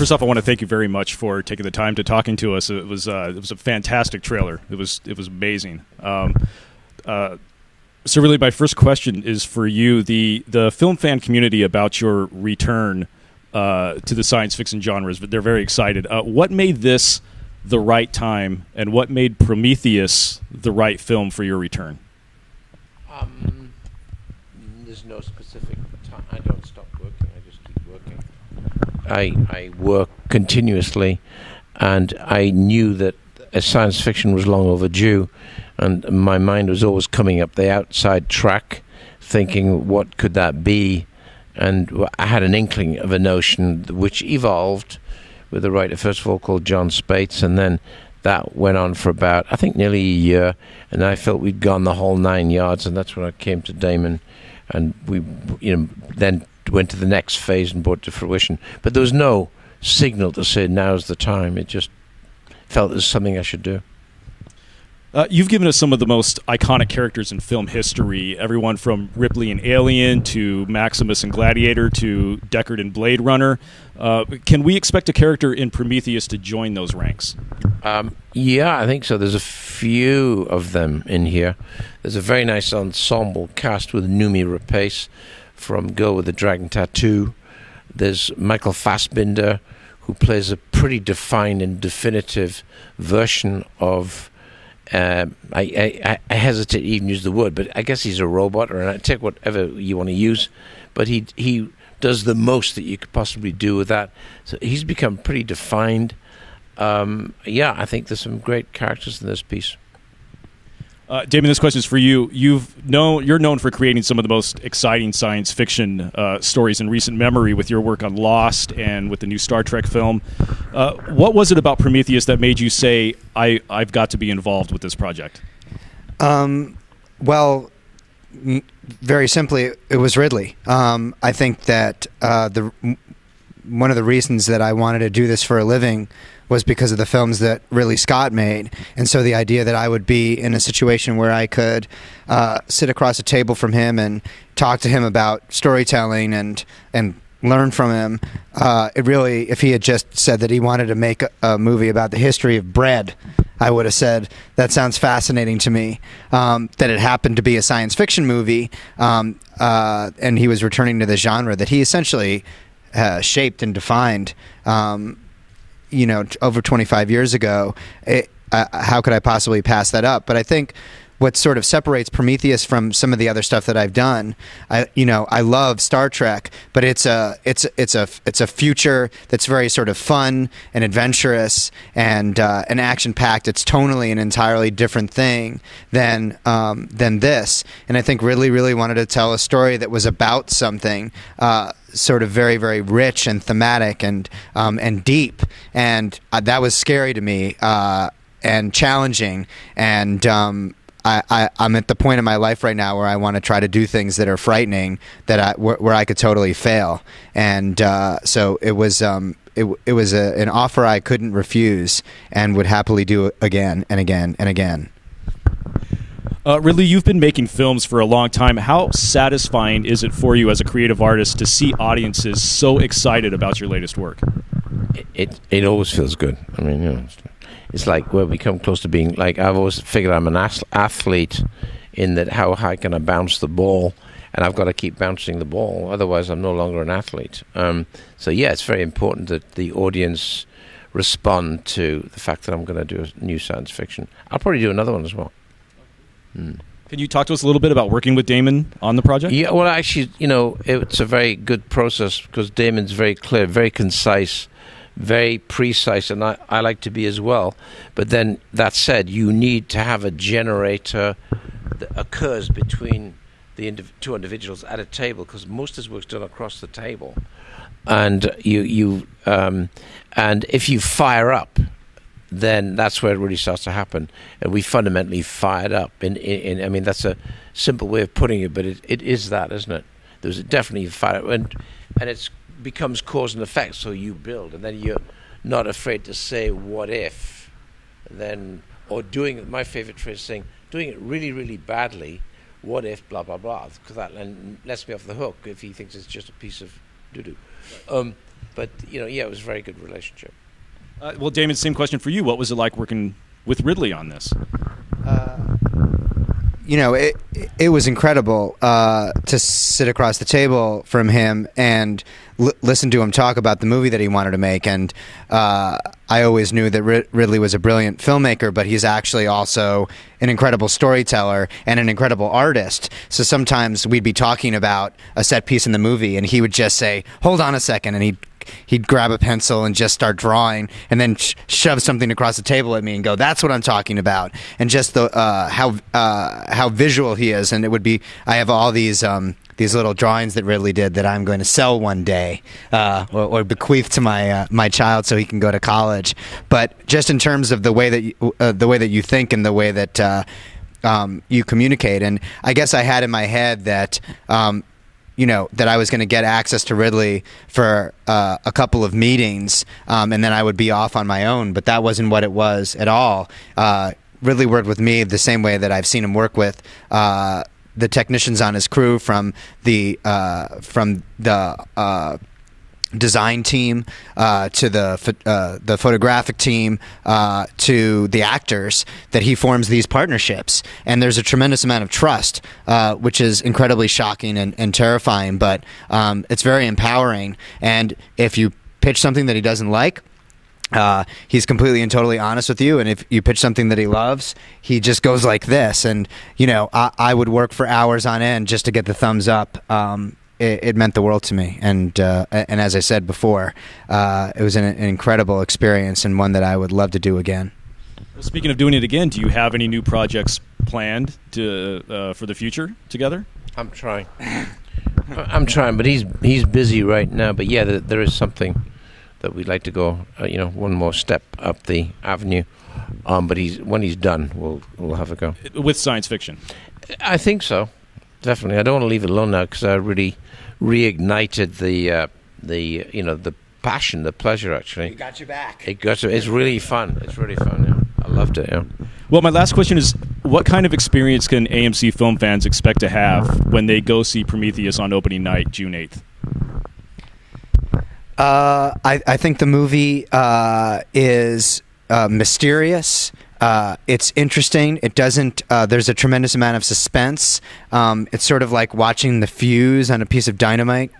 First off, I want to thank you very much for taking the time to talking to us. It was a fantastic trailer. It was amazing. So really, my first question is for you. The film fan community about your return to the science fiction genres, they're very excited. What made this the right time, and what made Prometheus the right film for your return? There's no specific time. I don't stop working. I just keep working. I work continuously, and I knew that science fiction was long overdue, and my mind was always coming up the outside track, thinking, what could that be? And I had an inkling of a notion which evolved with a writer, first of all, called John Spates, and then that went on for about, I think, nearly a year, and I felt we'd gone the whole 9 yards, and that's when I came to Damon, and we, then went to the next phase and brought it to fruition. But there was no signal to say now's the time. It just felt it was something I should do. You've given us some of the most iconic characters in film history, everyone from Ripley in Alien to Maximus in Gladiator to Deckard in Blade Runner. Can we expect a character in Prometheus to join those ranks? Yeah, I think so. There's a few of them in here. There's a very nice ensemble cast with Noomi Rapace from Girl with the Dragon Tattoo. There's Michael Fassbinder, who plays a pretty defined and definitive version of I hesitate to even use the word, but I guess he's a robot, or I take whatever you want to use, but he does the most that you could possibly do with that. So he's become pretty defined. Yeah, I think there's some great characters in this piece. Damon, this question is for you. You're known for creating some of the most exciting science fiction stories in recent memory with your work on Lost and with the new Star Trek film. What was it about Prometheus that made you say, I've got to be involved with this project? Well, very simply, it was Ridley. I think that one of the reasons that I wanted to do this for a living was because of the films that Ridley Scott made. And so the idea that I would be in a situation where I could sit across a table from him and talk to him about storytelling and learn from him, it really, if he had just said that he wanted to make a movie about the history of bread, I would have said, that sounds fascinating to me. That it happened to be a science fiction movie, and he was returning to the genre that he essentially shaped and defined over 25 years ago. How could I possibly pass that up? But I think what sort of separates Prometheus from some of the other stuff that I've done, I love Star Trek, but it's a future that's very sort of fun and adventurous and action packed. It's tonally an entirely different thing than this. And I think Ridley really wanted to tell a story that was about something sort of very, very rich and thematic and deep, and that was scary to me and challenging. And I'm at the point in my life right now where I want to try to do things that are frightening, where I could totally fail. And so it was an offer I couldn't refuse and would happily do again and again and again. Ridley, you've been making films for a long time. How satisfying is it for you as a creative artist to see audiences so excited about your latest work? It always feels good. I mean, it's like where we come close to being, like, I've always figured I'm an athlete in that how high can I bounce the ball, and I've got to keep bouncing the ball, otherwise I'm no longer an athlete. So yeah, it's very important that the audience respond to the fact that I'm going to do a new science fiction. I'll probably do another one as well. Can you talk to us a little bit about working with Damon on the project? Yeah, well, actually, it's a very good process because Damon's very clear, very concise, very precise, and I like to be as well. But then, that said, you need to have a generator that occurs between the two individuals at a table, because most of his work's done across the table. And and if you fire up, then that's where it really starts to happen. And we fundamentally fired up. I mean, that's a simple way of putting it, but it is that, isn't it? There's definitely fire, and it becomes cause and effect. So you build, and then you're not afraid to say what if, then, or doing it. My favorite phrase is saying, doing it really, really badly. What if blah blah blah? Because that lets me off the hook if he thinks it's just a piece of doo-doo. But yeah, it was a very good relationship. Well, Damon, same question for you. What was it like working with Ridley on this? It was incredible to sit across the table from him and listen to him talk about the movie that he wanted to make. And I always knew that Ridley was a brilliant filmmaker, but he's actually also an incredible storyteller and an incredible artist. So sometimes we'd be talking about a set piece in the movie, and he would just say, "Hold on a second," and he'd grab a pencil and just start drawing, and then shove something across the table at me and go, "That's what I'm talking about." And just the how visual he is. And it would be, I have all these little drawings that Ridley did that I'm going to sell one day, or bequeath to my child so he can go to college. But just in terms of the way that you think and the way that you communicate, and I guess I had in my head that that I was going to get access to Ridley for a couple of meetings, and then I would be off on my own. But that wasn't what it was at all. Ridley worked with me the same way that I've seen him work with the technicians on his crew, from the design team to the photographic team to the actors, that he forms these partnerships. And there's a tremendous amount of trust, which is incredibly shocking and terrifying, but it's very empowering. And if you pitch something that he doesn't like, he's completely and totally honest with you. And if you pitch something that he loves, he just goes like this. And I would work for hours on end just to get the thumbs up. It meant the world to me, and as I said before, it was an incredible experience, and one that I would love to do again. Well, speaking of doing it again, do you have any new projects planned for the future together? I'm trying, but he's busy right now. But yeah, there is something that we'd like to go, one more step up the avenue. But when he's done, we'll have a go with science fiction. I think so. Definitely, I don't want to leave it alone now, because I really reignited the passion, the pleasure. Actually, you got your back. It's really fun. It's really fun. Yeah. I loved it. Yeah. Well, my last question is, what kind of experience can AMC film fans expect to have when they go see Prometheus on opening night, June 8th? I think the movie is mysterious. It's interesting. It doesn't. There's a tremendous amount of suspense. It's sort of like watching the fuse on a piece of dynamite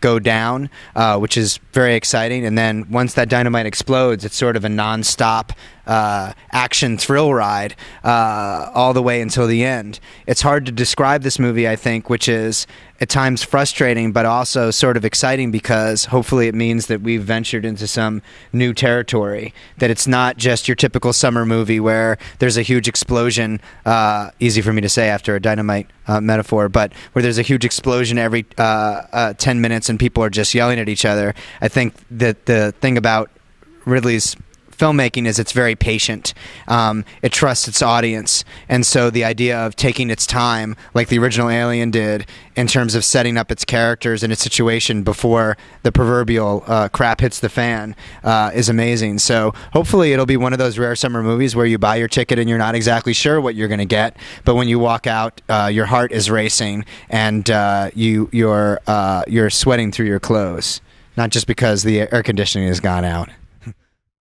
go down, which is very exciting. And then once that dynamite explodes, it's sort of a nonstop action thrill ride all the way until the end. It's hard to describe this movie, I think, which is at times frustrating, but also sort of exciting, because hopefully it means that we've ventured into some new territory, that it's not just your typical summer movie where there's a huge explosion, easy for me to say after a dynamite metaphor, but where there's a huge explosion every 10 minutes and people are just yelling at each other. I think that the thing about Ridley's filmmaking is it's very patient. It trusts its audience, and so the idea of taking its time, like the original Alien did, in terms of setting up its characters and its situation before the proverbial crap hits the fan, is amazing. So hopefully it'll be one of those rare summer movies where you buy your ticket and you're not exactly sure what you're going to get, but when you walk out, your heart is racing, and you're sweating through your clothes, not just because the air conditioning has gone out.